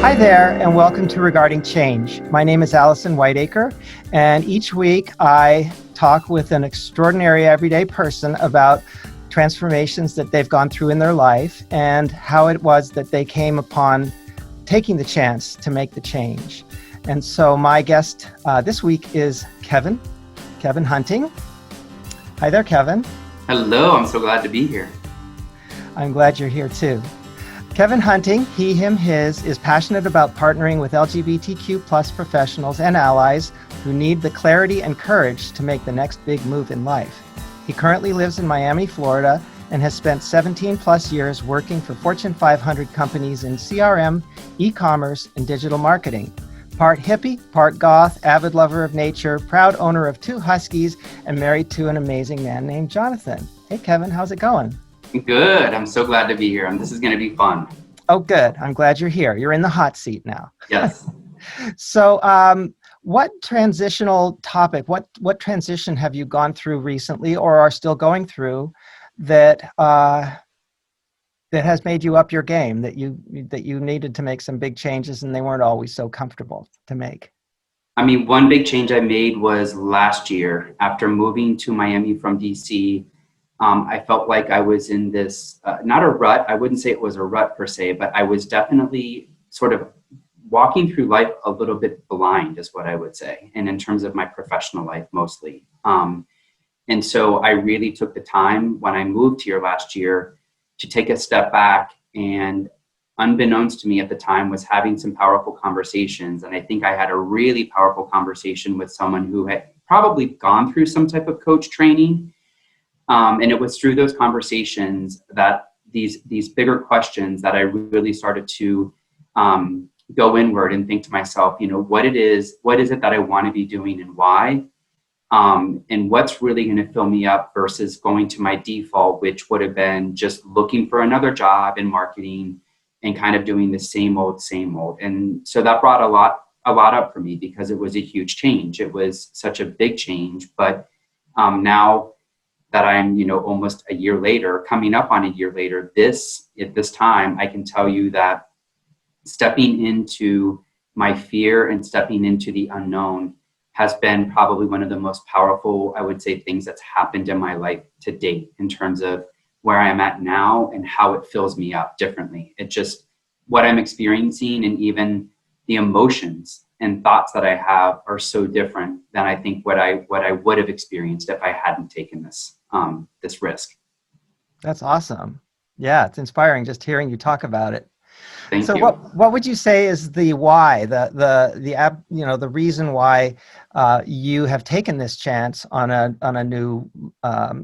Hi there, and welcome to Regarding Change. My name is Allison Whiteacre, and each week I talk with an extraordinary everyday person about transformations that they've gone through in their life and how it was that they came upon taking the chance to make the change. And so my guest this week is Kevin Hunting. Hi there, Kevin. Hello, I'm so glad to be here. I'm glad you're here too. Kevin Hunting, he, him, his, is passionate about partnering with LGBTQ plus professionals and allies who need the clarity and courage to make the next big move in life. He currently lives in Miami, Florida, and has spent 17 plus years working for Fortune 500 companies in CRM, e-commerce, and digital marketing. Part hippie, part goth, avid lover of nature, proud owner of 2 huskies, and married to an amazing man named Jonathan. Hey, Kevin, how's it going? Good. I'm so glad to be here. This is going to be fun. Oh, good. I'm glad you're here. You're in the hot seat now. Yes. So what transitional topic, what transition have you gone through recently or are still going through that has made you up your game, that you needed to make some big changes and they weren't always so comfortable to make? One big change I made was last year after moving to Miami from DC. I felt like I was in this, not a rut. I wouldn't say it was a rut per se, but I was definitely sort of walking through life a little bit blind is what I would say. And in terms of my professional life, mostly. And so I really took the time when I moved here last year to take a step back, and unbeknownst to me at the time was having some powerful conversations. And I think I had a really powerful conversation with someone who had probably gone through some type of coach training. And it was through those conversations that these bigger questions that I really started to go inward and think to myself, what is it that I want to be doing and why? And what's really going to fill me up versus going to my default, which would have been just looking for another job in marketing and kind of doing the same old. And so that brought a lot up for me because it was a huge change. It was such a big change, but now that I'm, almost a year later, coming up on a year later, at this time, I can tell you that stepping into my fear and stepping into the unknown has been probably one of the most powerful, I would say, things that's happened in my life to date in terms of where I am at now and how it fills me up differently. It's just what I'm experiencing, and even the emotions and thoughts that I have are so different than I think what I would have experienced if I hadn't taken this risk. That's awesome. Yeah, it's inspiring just hearing you talk about it. Thank you. What would you say is the why, the reason why you have taken this chance on a new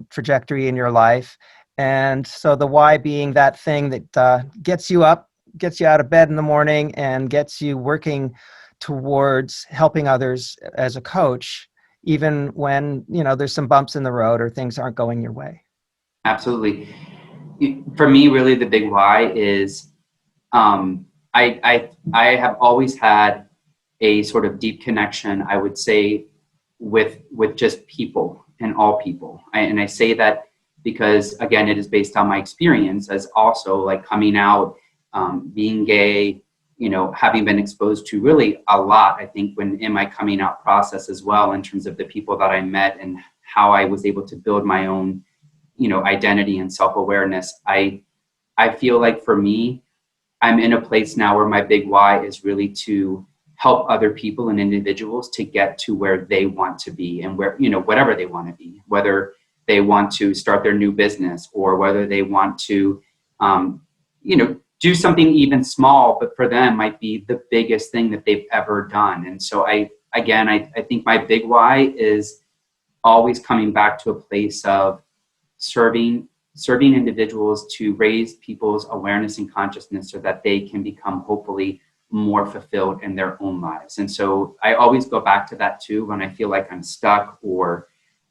trajectory in your life? And so the why being that thing that gets you up, gets you out of bed in the morning, and gets you working towards helping others as a coach, even when there's some bumps in the road or things aren't going your way. Absolutely. For me, really, the big why is I have always had a sort of deep connection, I would say, with just people and all people. And I say that because, again, it is based on my experience as also like coming out, being gay, having been exposed to really a lot, I think, in my coming out process as well, in terms of the people that I met and how I was able to build my own, identity and self-awareness. I feel like for me, I'm in a place now where my big why is really to help other people and individuals to get to where they want to be and where, whatever they want to be, whether they want to start their new business or whether they want to, do something even small, but for them might be the biggest thing that they've ever done. And so I think my big why is always coming back to a place of serving individuals to raise people's awareness and consciousness so that they can become hopefully more fulfilled in their own lives. And so I always go back to that too when I feel like I'm stuck, or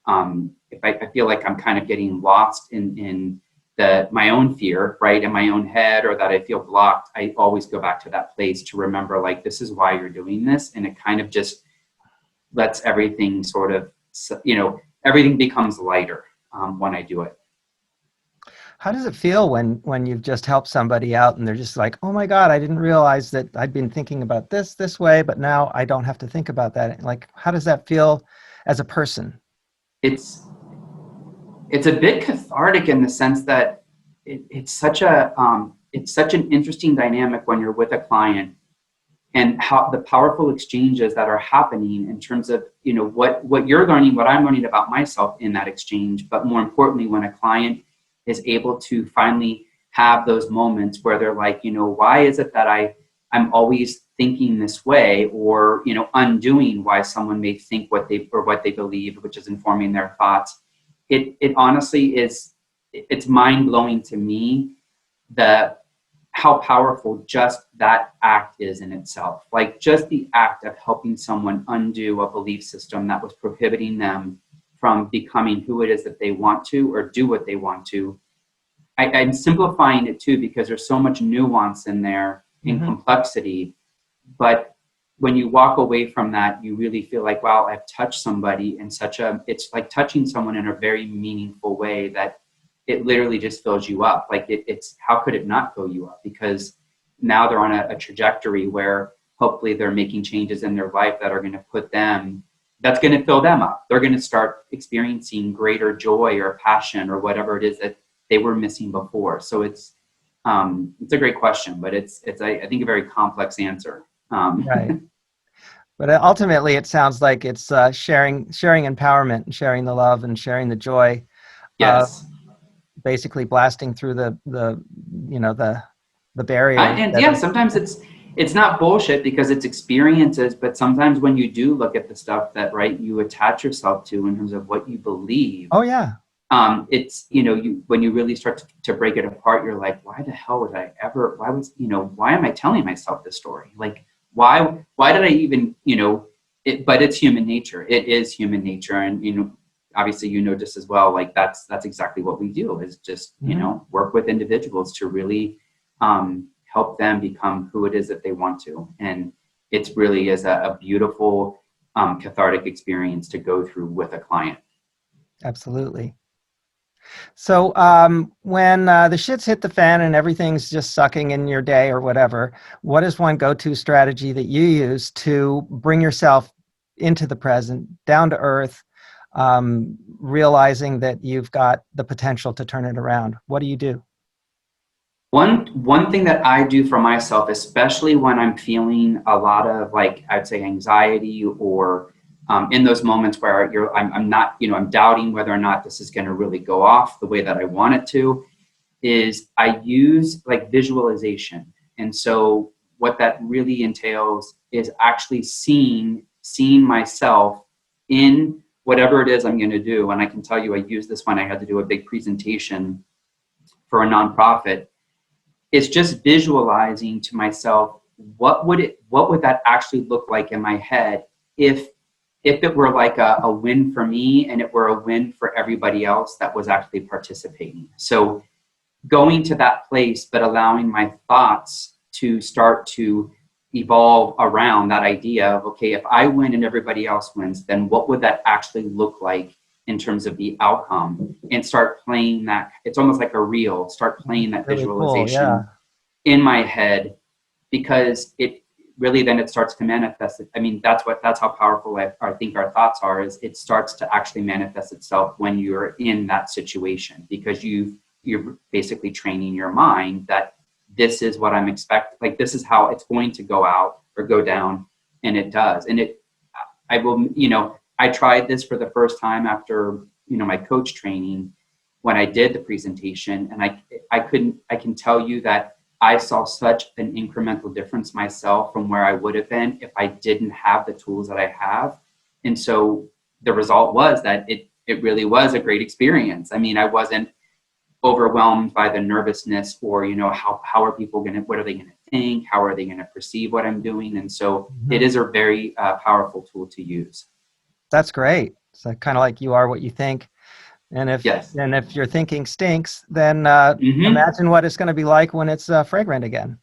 if I feel like I'm kind of getting lost in my own fear, right, in my own head, or that I feel blocked. I always go back to that place to remember, like, this is why you're doing this. And it kind of just lets everything sort of, everything becomes lighter when I do it. How does it feel when you've just helped somebody out and they're just like, oh my God, I didn't realize that I'd been thinking about this way, but now I don't have to think about that. Like, how does that feel as a person? It's it's a bit cathartic in the sense that it's such an interesting dynamic when you're with a client, and how the powerful exchanges that are happening in terms of, you know, what you're learning, what I'm learning about myself in that exchange. But more importantly, when a client is able to finally have those moments where they're like, you know, why is it that I'm always thinking this way, or, you know, undoing why someone may think what they believe, which is informing their thoughts. It honestly is, it's mind blowing to me, the how powerful just that act is in itself. Like, just the act of helping someone undo a belief system that was prohibiting them from becoming who it is that they want to, or do what they want to. I'm simplifying it too, because there's so much nuance in there, in complexity. But when you walk away from that, you really feel like, wow, I've touched somebody in it's like touching someone in a very meaningful way, that it literally just fills you up. Like, it's how could it not fill you up? Because now they're on a trajectory where hopefully they're making changes in their life that are going to that's going to fill them up. They're going to start experiencing greater joy or passion or whatever it is that they were missing before. So it's a great question, but it's I think a very complex answer. Right. But ultimately, it sounds like it's sharing empowerment, and sharing the love, and sharing the joy. Yes. Basically blasting through the you know, the barrier. And yeah, sometimes it's not bullshit because it's experiences, but sometimes when you do look at the stuff that, right, you attach yourself to in terms of what you believe. Oh yeah. It's, you know, when you really start to break it apart, you're like, why the hell would I ever, why am I telling myself this story? Like, why did I even, you know, but it's human nature. It is human nature. And, you know, obviously, you know, just as well, like that's exactly what we do, is just, you know, work with individuals to really help them become who it is that they want to. And it's really is a beautiful cathartic experience to go through with a client. Absolutely. So when the shit's hit the fan and everything's just sucking in your day or whatever, what is one go-to strategy that you use to bring yourself into the present, down to earth, realizing that you've got the potential to turn it around? What do you do? One thing that I do for myself, especially when I'm feeling a lot of, like, I'd say anxiety, or in those moments where I'm not, you know, I'm doubting whether or not this is going to really go off the way that I want it to, is I use like visualization. And so what that really entails is actually seeing myself in whatever it is I'm going to do. And I can tell you, I used this when I had to do a big presentation for a nonprofit. It's just visualizing to myself, what would that actually look like in my head if it were like a win for me, and it were a win for everybody else that was actually participating. So going to that place, but allowing my thoughts to start to evolve around that idea of, okay, if I win and everybody else wins, then what would that actually look like in terms of the outcome? And start playing that. It's almost like a reel. Start playing that really visualization cool, yeah, in my head, because it really, then it starts to manifest it. I mean, that's how powerful I think our thoughts are, is it starts to actually manifest itself when you're in that situation, because you're basically training your mind that this is what I'm expecting. Like, this is how it's going to go out or go down. And it does. And I will, you know, I tried this for the first time after, you know, my coach training, when I did the presentation, and I can tell you that I saw such an incremental difference myself from where I would have been if I didn't have the tools that I have. And so the result was that it really was a great experience. I mean, I wasn't overwhelmed by the nervousness, or, you know, how are people what are they going to think? How are they going to perceive what I'm doing? And so it is a very powerful tool to use. That's great. So kind of like, you are what you think. And if yes. and if your thinking stinks, then imagine what it's going to be like when it's fragrant again.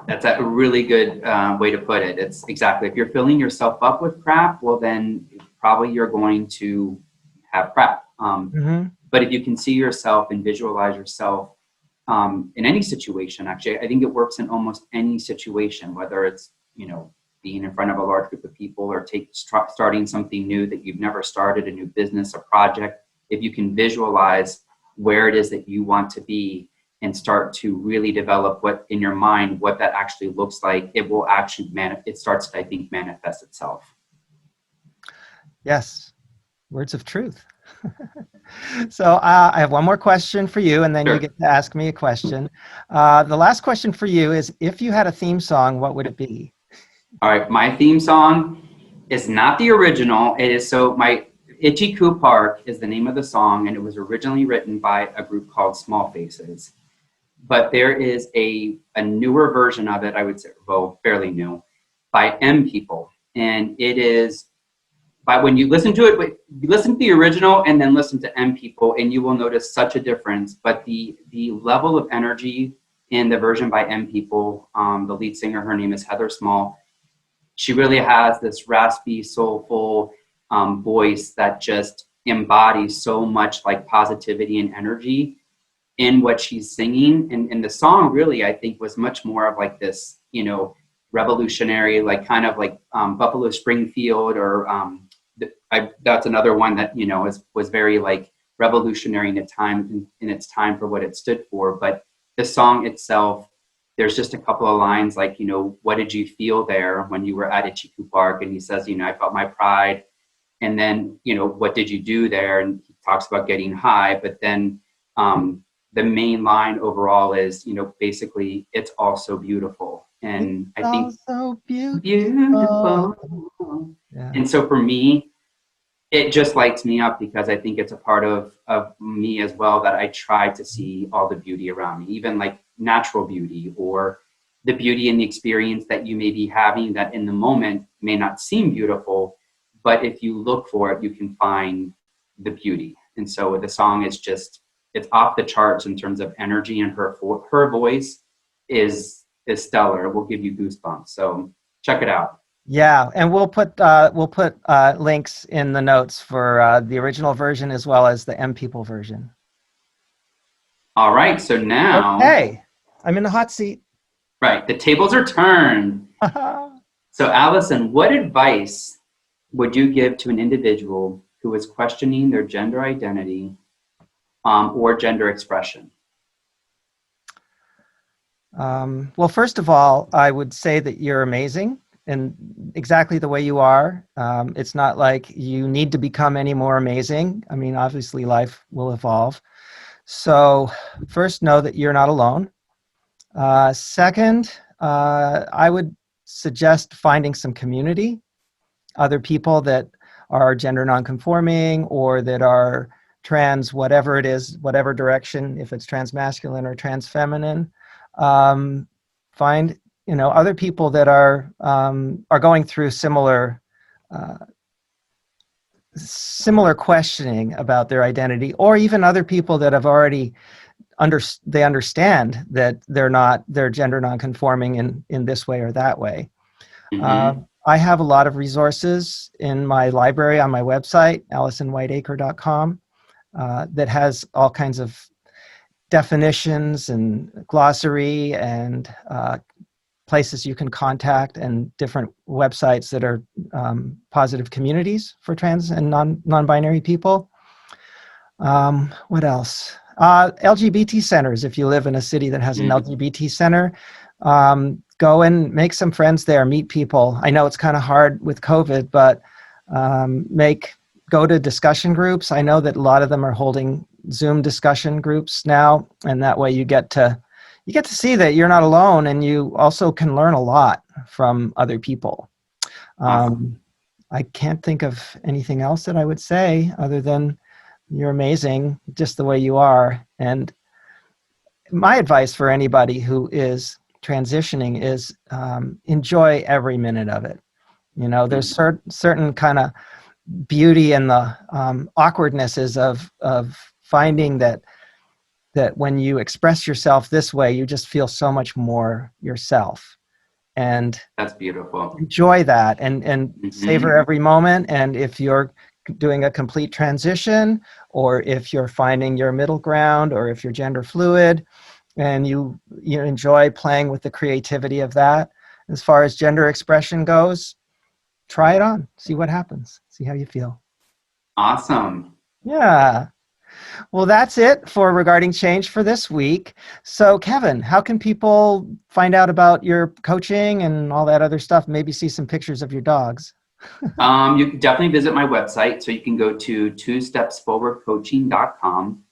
That's a really good way to put it. It's exactly, if you're filling yourself up with crap, well, then probably you're going to have crap. Mm-hmm. But if you can see yourself and visualize yourself in any situation, actually, I think it works in almost any situation, whether it's, being in front of a large group of people or starting something new that you've never started, a new business, a project. If you can visualize where it is that you want to be and start to really develop what in your mind, what that actually looks like, it will actually it starts to, I think, manifest itself. Yes. Words of truth. So I have one more question for you, and then Sure. you get to ask me a question. The last question for you is, if you had a theme song, what would it be? All right, my theme song is not the original. It is my Itchy Coo Park is the name of the song, and it was originally written by a group called Small Faces. But there is a newer version of it, I would say, well, fairly new, by M People. And it is, but when you listen to it, you listen to the original and then listen to M People, and you will notice such a difference. But the level of energy in the version by M People, the lead singer, her name is Heather Small. She really has this raspy, soulful voice that just embodies so much like positivity and energy in what she's singing. And the song really, I think, was much more of like this, revolutionary, like kind of like Buffalo Springfield, or that's another one that, was very like revolutionary in its time for what it stood for. But the song itself, there's just a couple of lines like, what did you feel there when you were at Itchy Coo Park? And he says, I felt my pride. And then, what did you do there? And he talks about getting high. But then the main line overall is, basically, it's all so beautiful. And I think so beautiful. Yeah. And so for me, it just lights me up, because I think it's a part of me as well, that I try to see all the beauty around me, even like natural beauty, or the beauty in the experience that you may be having that in the moment may not seem beautiful, but if you look for it, you can find the beauty. And so the song is just, it's off the charts in terms of energy, and her voice is stellar. It will give you goosebumps. So check it out. Yeah, and we'll put links in the notes for the original version as well as the M People version. All right, so now, okay, I'm in the hot seat. Right, the tables are turned. So Allison, what advice would you give to an individual who is questioning their gender identity or gender expression? Well, first of all, I would say that you're amazing and exactly the way you are. It's not like you need to become any more amazing. I mean, obviously life will evolve. So first, know that you're not alone. Second, I would suggest finding some community, other people that are gender nonconforming or that are trans, whatever it is, whatever direction, if it's transmasculine or transfeminine. Find other people that are going through similar questioning about their identity, or even other people that have already they understand that they're gender nonconforming in this way or that way. Mm-hmm. I have a lot of resources in my library on my website, AllisonWhiteacre.com, that has all kinds of definitions and glossary and places you can contact, and different websites that are positive communities for trans and non-binary people. What else? LGBT centers. If you live in a city that has an LGBT center, go and make some friends there, meet people. I know it's kind of hard with COVID, but go to discussion groups. I know that a lot of them are holding Zoom discussion groups now, and that way you get to see that you're not alone, and you also can learn a lot from other people. I can't think of anything else that I would say other than you're amazing just the way you are. And my advice for anybody who is transitioning is enjoy every minute of it. There's certain kind of beauty in the awkwardnesses of finding that when you express yourself this way, you just feel so much more yourself. And that's beautiful. Enjoy that and savor every moment. And if you're doing a complete transition, or if you're finding your middle ground, or if you're gender fluid and you enjoy playing with the creativity of that. As far as gender expression goes, try it on, see what happens, see how you feel. Awesome. Yeah. Well, that's it for Regarding Change for this week. So, Kevin, how can people find out about your coaching and all that other stuff? Maybe see some pictures of your dogs. You can definitely visit my website. So you can go to twostepsforwardcoaching.com.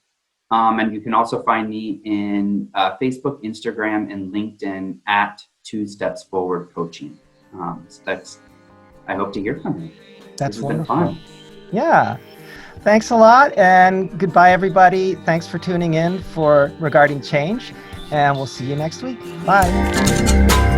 And you can also find me in Facebook, Instagram, and LinkedIn at 2 Steps Forward Coaching. So I hope to hear from you. That's This has wonderful. been fun. Yeah. Thanks a lot, and goodbye, everybody. Thanks for tuning in for Regarding Change, and we'll see you next week. Bye.